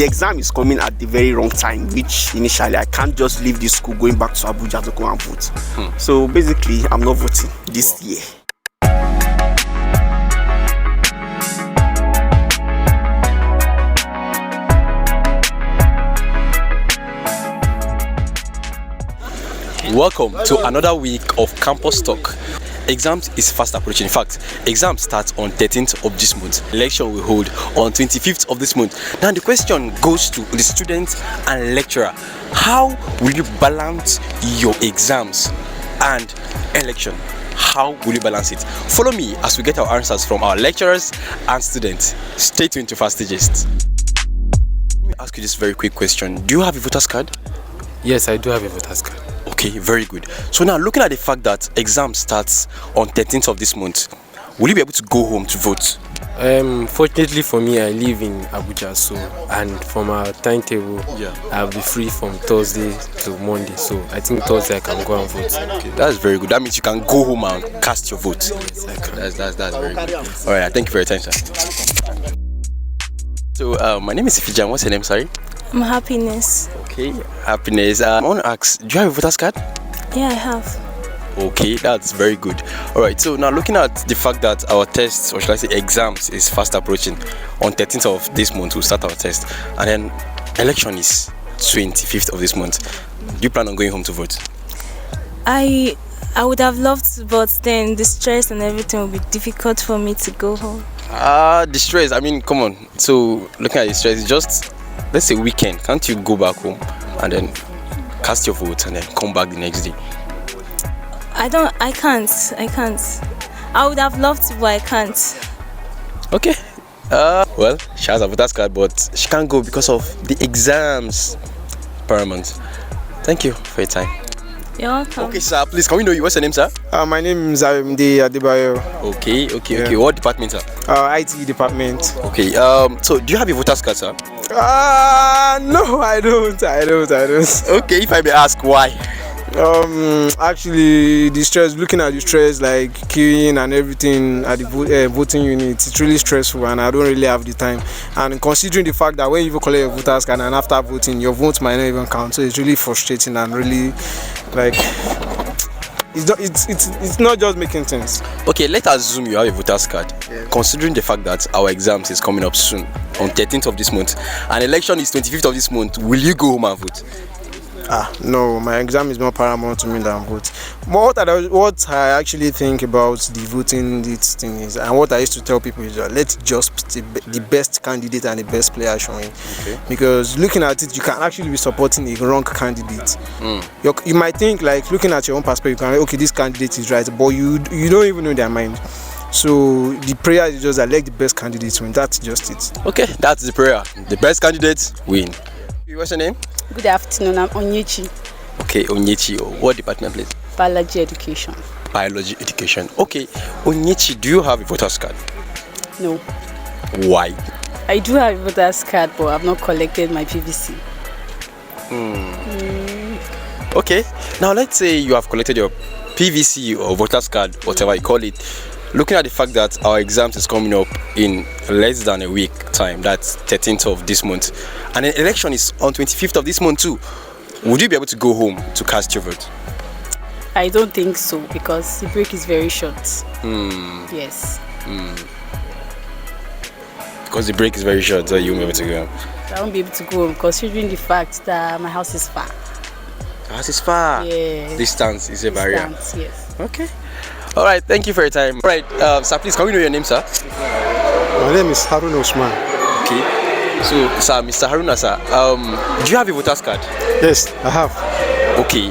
the exam is coming at the very wrong time, which initially I can't just leave this school going back to Abuja to go and vote. So basically, I'm not voting this year. Welcome to another week of Campus Talk. Exams is fast approaching. In fact, exam starts on 13th of this month. Election will hold on 25th of this month. Now the question goes to the students and lecturer. How will you balance your exams and election? How will you balance it? Follow me as we get our answers from our lecturers and students. Stay tuned to Fasty Gist. Let me ask you this very quick question. Do you have a voter's card? Yes, I do have a voter's card. Okay, very good. So now looking at the fact that exam starts on 13th of this month, will you be able to go home to vote? Fortunately for me, I live in Abuja, so and from our timetable, I'll be free from Thursday to Monday. So I think Thursday I can go and vote. Okay, that's very good. That means you can go home and cast your vote. Yes, I can. That's very good. All right, thank you for your time, sir. So my name is IFEJAM. What's your name, sorry? I'm Happiness. Okay, Happiness. I want to ask, do you have a voter's card? Yeah, I have. Okay, that's very good. All right, so now looking at the fact that our tests, or should I say exams, is fast approaching. On 13th of this month, we'll start our test. And then election is 25th of this month. Do you plan on going home to vote? I would have loved to, but then the stress and everything will be difficult for me to go home. The stress, I mean, come on. So looking at the stress, it's just, let's say weekend. Can't you go back home and then cast your vote and then come back the next day? I can't. I would have loved to, but I can't. Okay. Well, she has a voter's card, but she can't go because of the exams. Paramount. Thank you for your time. You're welcome. Okay, sir, please, can we know you? What's your name, sir? My name is Arimde Adebayo. Okay. What department, sir? IT department. Okay, so do you have a voter's card, sir? No, I don't. Okay, if I may ask, why? Actually, the stress, looking at the stress, like queuing and everything at the voting unit, it's really stressful and I don't really have the time. And considering the fact that when you collect your voter's card and after voting, your vote might not even count, so it's really frustrating and really, like, it's not just making sense. Okay, let's assume you have a voter's card. Yeah. Considering the fact that our exams is coming up soon, on 13th of this month, and election is 25th of this month, will you go home and vote? No, my exam is more paramount to me than vote. But what I actually think about the voting this thing is, and what I used to tell people is that let's just put the best candidate and the best player showing. Okay. Because looking at it, you can actually be supporting a wrong candidate. You might think, like, looking at your own perspective, you can okay, this candidate is right, but you don't even know their mind. So the prayer is just that let the best candidates win. That's just it. Okay, that's the prayer. The best candidates win. What's your name? Good afternoon, I'm Onyechi. Okay, Onyechi. What department, please? Biology education. Biology education. Okay, Onyechi, do you have a voter's card? No. Why? I do have a voter's card, but I've not collected my PVC. Okay, now let's say you have collected your PVC or voter's card, whatever you call it. Looking at the fact that our exams is coming up in less than a week time, that's 13th of this month, and the election is on 25th of this month too, would you be able to go home to cast your vote? I don't think so, because the break is very short. Yes. Because the break is very short, so you won't be able to go home. I won't be able to go home, considering the fact that my house is far. The house is far? Yeah. Distance is a barrier? Distance, yes. Okay. All right, thank you for your time. All right, sir, please, can we know your name, sir? My name is Haruna Osman. Okay. So, sir, Mr. Haruna, sir, do you have a voter's card? Yes, I have. Okay.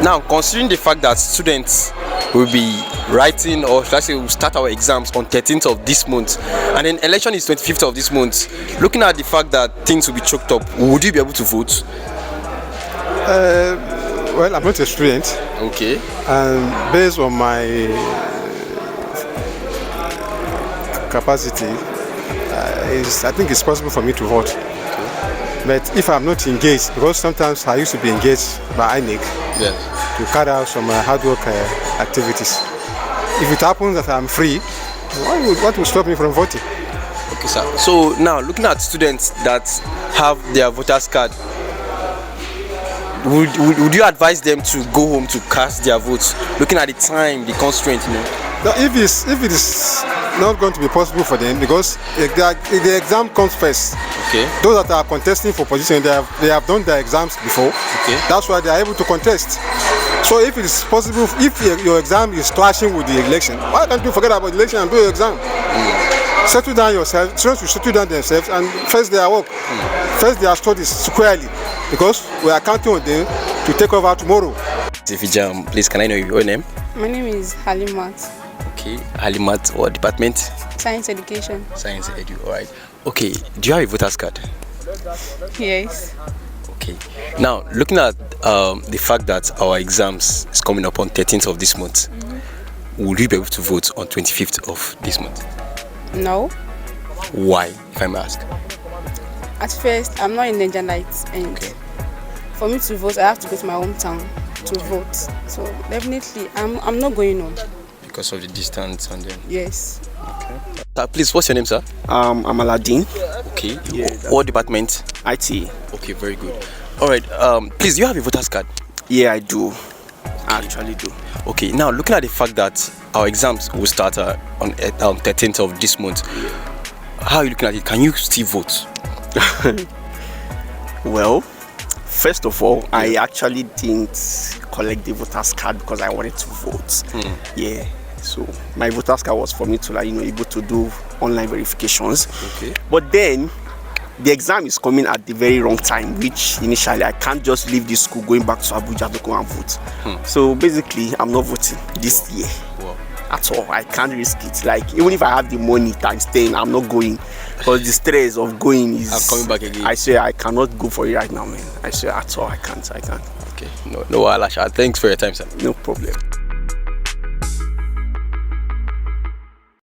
Now, considering the fact that students will be writing, or should I say, will start our exams on 13th of this month, and then election is 25th of this month, looking at the fact that things will be choked up, would you be able to vote? Well, I'm not a student. Okay. And based on my capacity, I think it's possible for me to vote. Okay. But if I'm not engaged, because sometimes I used to be engaged by INEC to carry out some hard work activities. If it happens that I'm free, what will stop me from voting? Okay, sir. So now, looking at students that have their voters card, would you advise them to go home to cast their votes? Looking at the time, the constraint, you know. Now, if it is not going to be possible for them, because the exam comes first. Okay. Those that are contesting for position, they have done their exams before. Okay. That's why they are able to contest. So if it is possible, if your exam is clashing with the election, why can't you forget about the election and do your exam? Settle down yourself. Students will settle down themselves and face their work, face their studies squarely, because we are counting on them to take over tomorrow. IFEJAM, please, can I know your name? My name is Halimat. Okay, Halimat, what department? Science education. Science edu, alright. Okay, do you have a voter's card? Yes. Okay. Now, looking at the fact that our exams is coming up on 13th of this month, will you be able to vote on 25th of this month? No. Why, if I may ask? At first, I'm not in Nigerite, and for me to vote, I have to go to my hometown to vote. So definitely, I'm not going on. Because of the distance and then. Yes. Okay. Please, what's your name, sir? I'm Aladdin. Okay. Yeah, what department? IT. Okay, very good. All right. Please, do you have a voter's card? Yeah, I do. I actually do. Okay. Now, looking at the fact that our exams will start on 13th of this month, how are you looking at it? Can you still vote? Well, first of all, I actually didn't collect the voter's card because I wanted to vote. Yeah. So my voter's card was for me to able to do online verifications. Okay. But then the exam is coming at the very wrong time, which initially I can't just leave this school going back to Abuja to go and vote. So basically, I'm not voting this year. Wow. At all. I can't risk it. Like, even if I have the money times 10, I'm not going, because the stress of going is. I'm coming back again. I swear I cannot go for it right now, man. I swear at all I can't. Okay. No, Alasha. Thanks for your time, sir. No problem.